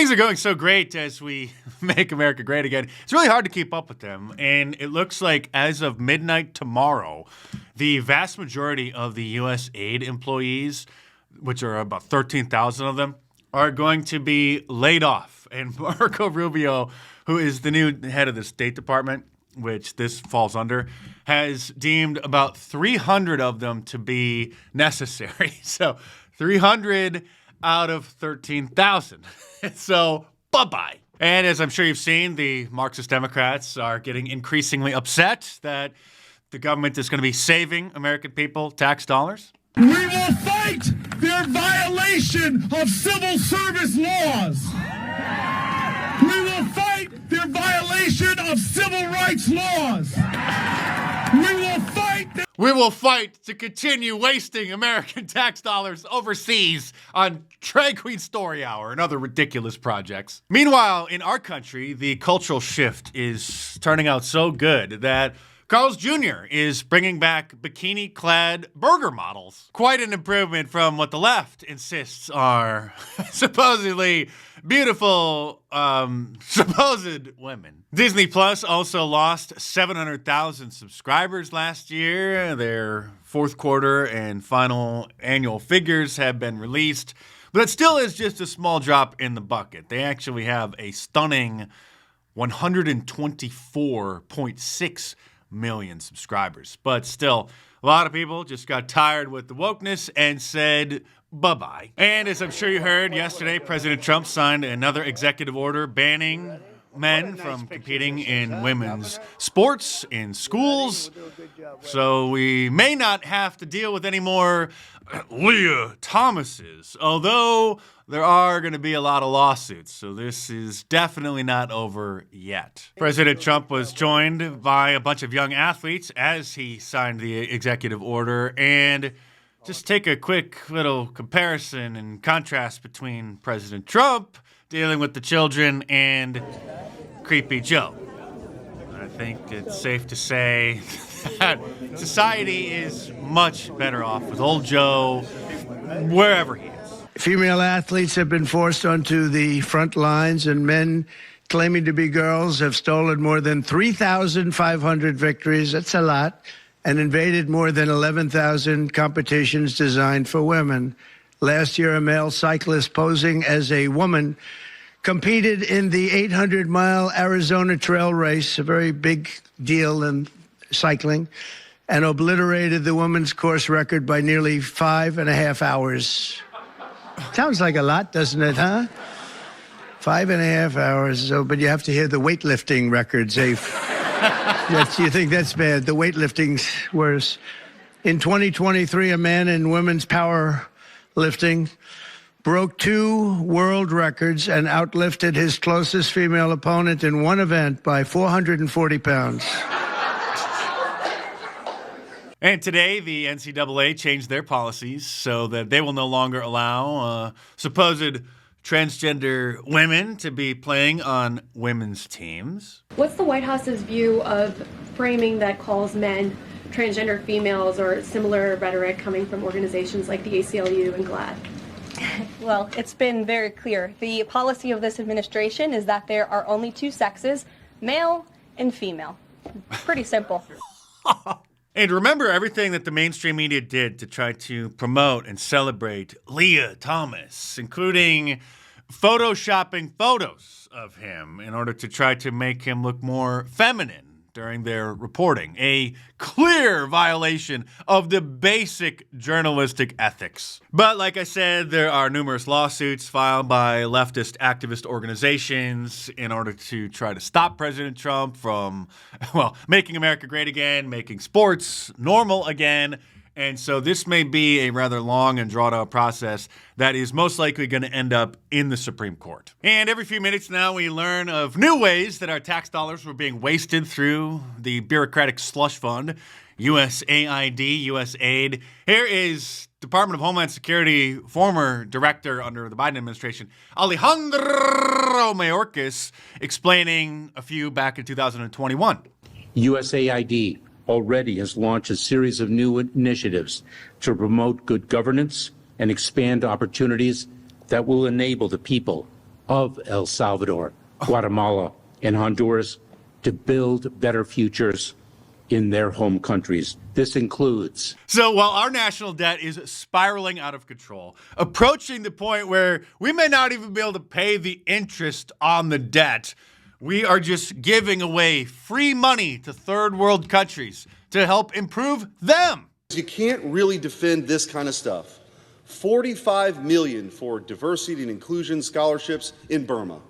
Things are going so great as we make America great again. It's really hard to keep up with them. And it looks like as of midnight tomorrow, the vast majority of the U.S. aid employees, which are about 13,000 of them, are going to be laid off. And Marco Rubio, who is the new head of the State Department, which this falls under, has deemed about 300 of them to be necessary. So 300 out of 13,000. So bye-bye. And as I'm sure you've seen, the Marxist Democrats are getting increasingly upset that the government is going to be saving American people tax dollars. We will fight their violation of civil service laws. We will fight their violation of civil rights laws. We will fight to continue wasting American tax dollars overseas on Drag Queen Story Hour and other ridiculous projects. Meanwhile, in our country, the cultural shift is turning out so good that Carl's Jr. is bringing back bikini-clad burger models. Quite an improvement from what the left insists are supposedly beautiful, supposed women. Disney Plus also lost 700,000 subscribers last year. Their fourth quarter and final annual figures have been released, but it still is just a small drop in the bucket. They actually have a stunning 124.6 million subscribers. But still, a lot of people just got tired with the wokeness and said bye-bye. And as I'm sure you heard yesterday, President Trump signed another executive order banning men from competing in women's sports in schools. So we may not have to deal with any more Leah Thomases, although there are going to be a lot of lawsuits, so this is definitely not over yet. President Trump was joined by a bunch of young athletes as he signed the executive order, and just take a quick little comparison and contrast between President Trump dealing with the children and Creepy Joe. I think it's safe to say that society is much better off with old Joe wherever he is. Female athletes have been forced onto the front lines, and men claiming to be girls have stolen more than 3,500 victories. That's a lot. And invaded more than 11,000 competitions designed for women. Last year, a male cyclist posing as a woman competed in the 800-mile Arizona Trail Race, a very big deal in cycling, and obliterated the women's course record by nearly 5.5 hours. Sounds like a lot, doesn't it, huh? 5.5 hours, but you have to hear the weightlifting records. You think that's bad. The weightlifting's worse. In 2023, a man in women's powerlifting broke 2 world records and outlifted his closest female opponent in one event by 440 pounds. And today, the NCAA changed their policies so that they will no longer allow supposed transgender women to be playing on women's teams. What's the White House's view of framing that calls men transgender females or similar rhetoric coming from organizations like the ACLU and GLAAD? Well, it's been very clear. The policy of this administration is that there are only 2 sexes, male and female. Pretty simple. And remember everything that the mainstream media did to try to promote and celebrate Leah Thomas, including photoshopping photos of him in order to try to make him look more feminine during their reporting. A clear violation of the basic journalistic ethics. But like I said, there are numerous lawsuits filed by leftist activist organizations in order to try to stop President Trump from, making America great again, making sports normal again. And so this may be a rather long and drawn-out process that is most likely going to end up in the Supreme Court. And every few minutes now, we learn of new ways that our tax dollars were being wasted through the bureaucratic slush fund, USAID, USAID. Here is Department of Homeland Security former director under the Biden administration, Alejandro Mayorkas, explaining a few back in 2021. USAID already has launched a series of new initiatives to promote good governance and expand opportunities that will enable the people of El Salvador, Guatemala, and Honduras to build better futures in their home countries. This includes. So while our national debt is spiraling out of control, approaching the point where we may not even be able to pay the interest on the debt, we are just giving away free money to third world countries to help improve them. You can't really defend this kind of stuff. $45 million for diversity and inclusion scholarships in Burma.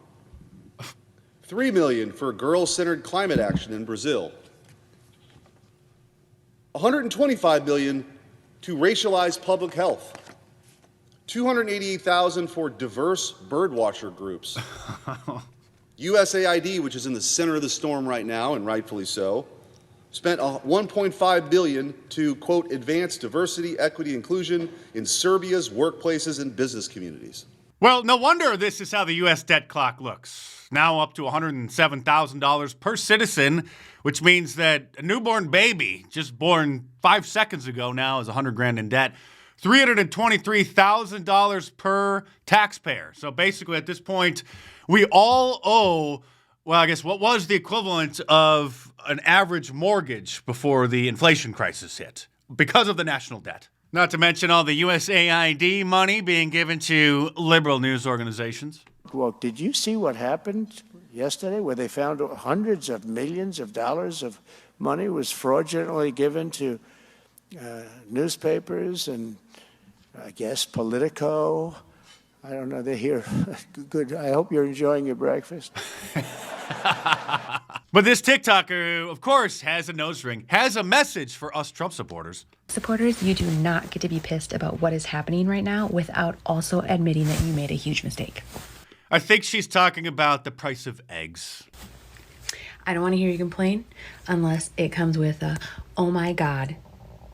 $3 million for girl-centered climate action in Brazil. $125 million to racialize public health. $288,000 for diverse birdwatcher groups. USAID, which is in the center of the storm right now, and rightfully so, spent $1.5 billion to, quote, advance diversity, equity, inclusion in Serbia's workplaces and business communities. Well, no wonder this is how the U.S. debt clock looks. Now up to $107,000 per citizen, which means that a newborn baby just born 5 seconds ago now is $100,000 in debt. $323,000 per taxpayer. So basically at this point, we all owe, well, I guess what was the equivalent of an average mortgage before the inflation crisis hit because of the national debt. Not to mention all the USAID money being given to liberal news organizations. Well, did you see what happened yesterday where they found hundreds of millions of dollars of money was fraudulently given to newspapers and, I guess, Politico? I don't know. They're here. Good. I hope you're enjoying your breakfast. But this TikToker, who, of course, has a nose ring, has a message for us Trump supporters. Supporters, you do not get to be pissed about what is happening right now without also admitting that you made a huge mistake. I think she's talking about the price of eggs. I don't want to hear you complain unless it comes with a, oh my God,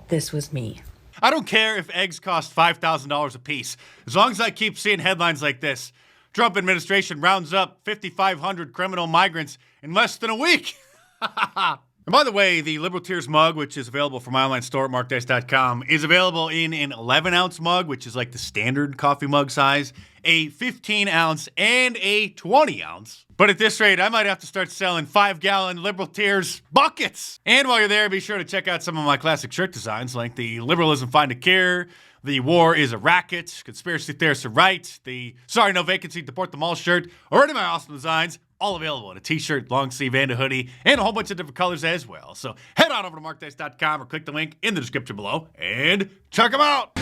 this was me. I don't care if eggs cost $5,000 a piece, as long as I keep seeing headlines like this. Trump administration rounds up 5,500 criminal migrants in less than a week. And by the way, the Liberal Tears mug, which is available from my online store at markdice.com, is available in an 11-ounce mug, which is like the standard coffee mug size, a 15-ounce, and a 20-ounce. But at this rate, I might have to start selling 5-gallon Liberal Tears buckets. And while you're there, be sure to check out some of my classic shirt designs, like the Liberalism Find a Cure, the War is a Racket, Conspiracy Theorists are Right, the Sorry No Vacancy, Deport them All shirt, or any of my awesome designs, all available in a t-shirt, long sleeve, and a hoodie, and a whole bunch of different colors as well. So head on over to markdice.com or click the link in the description below and check them out.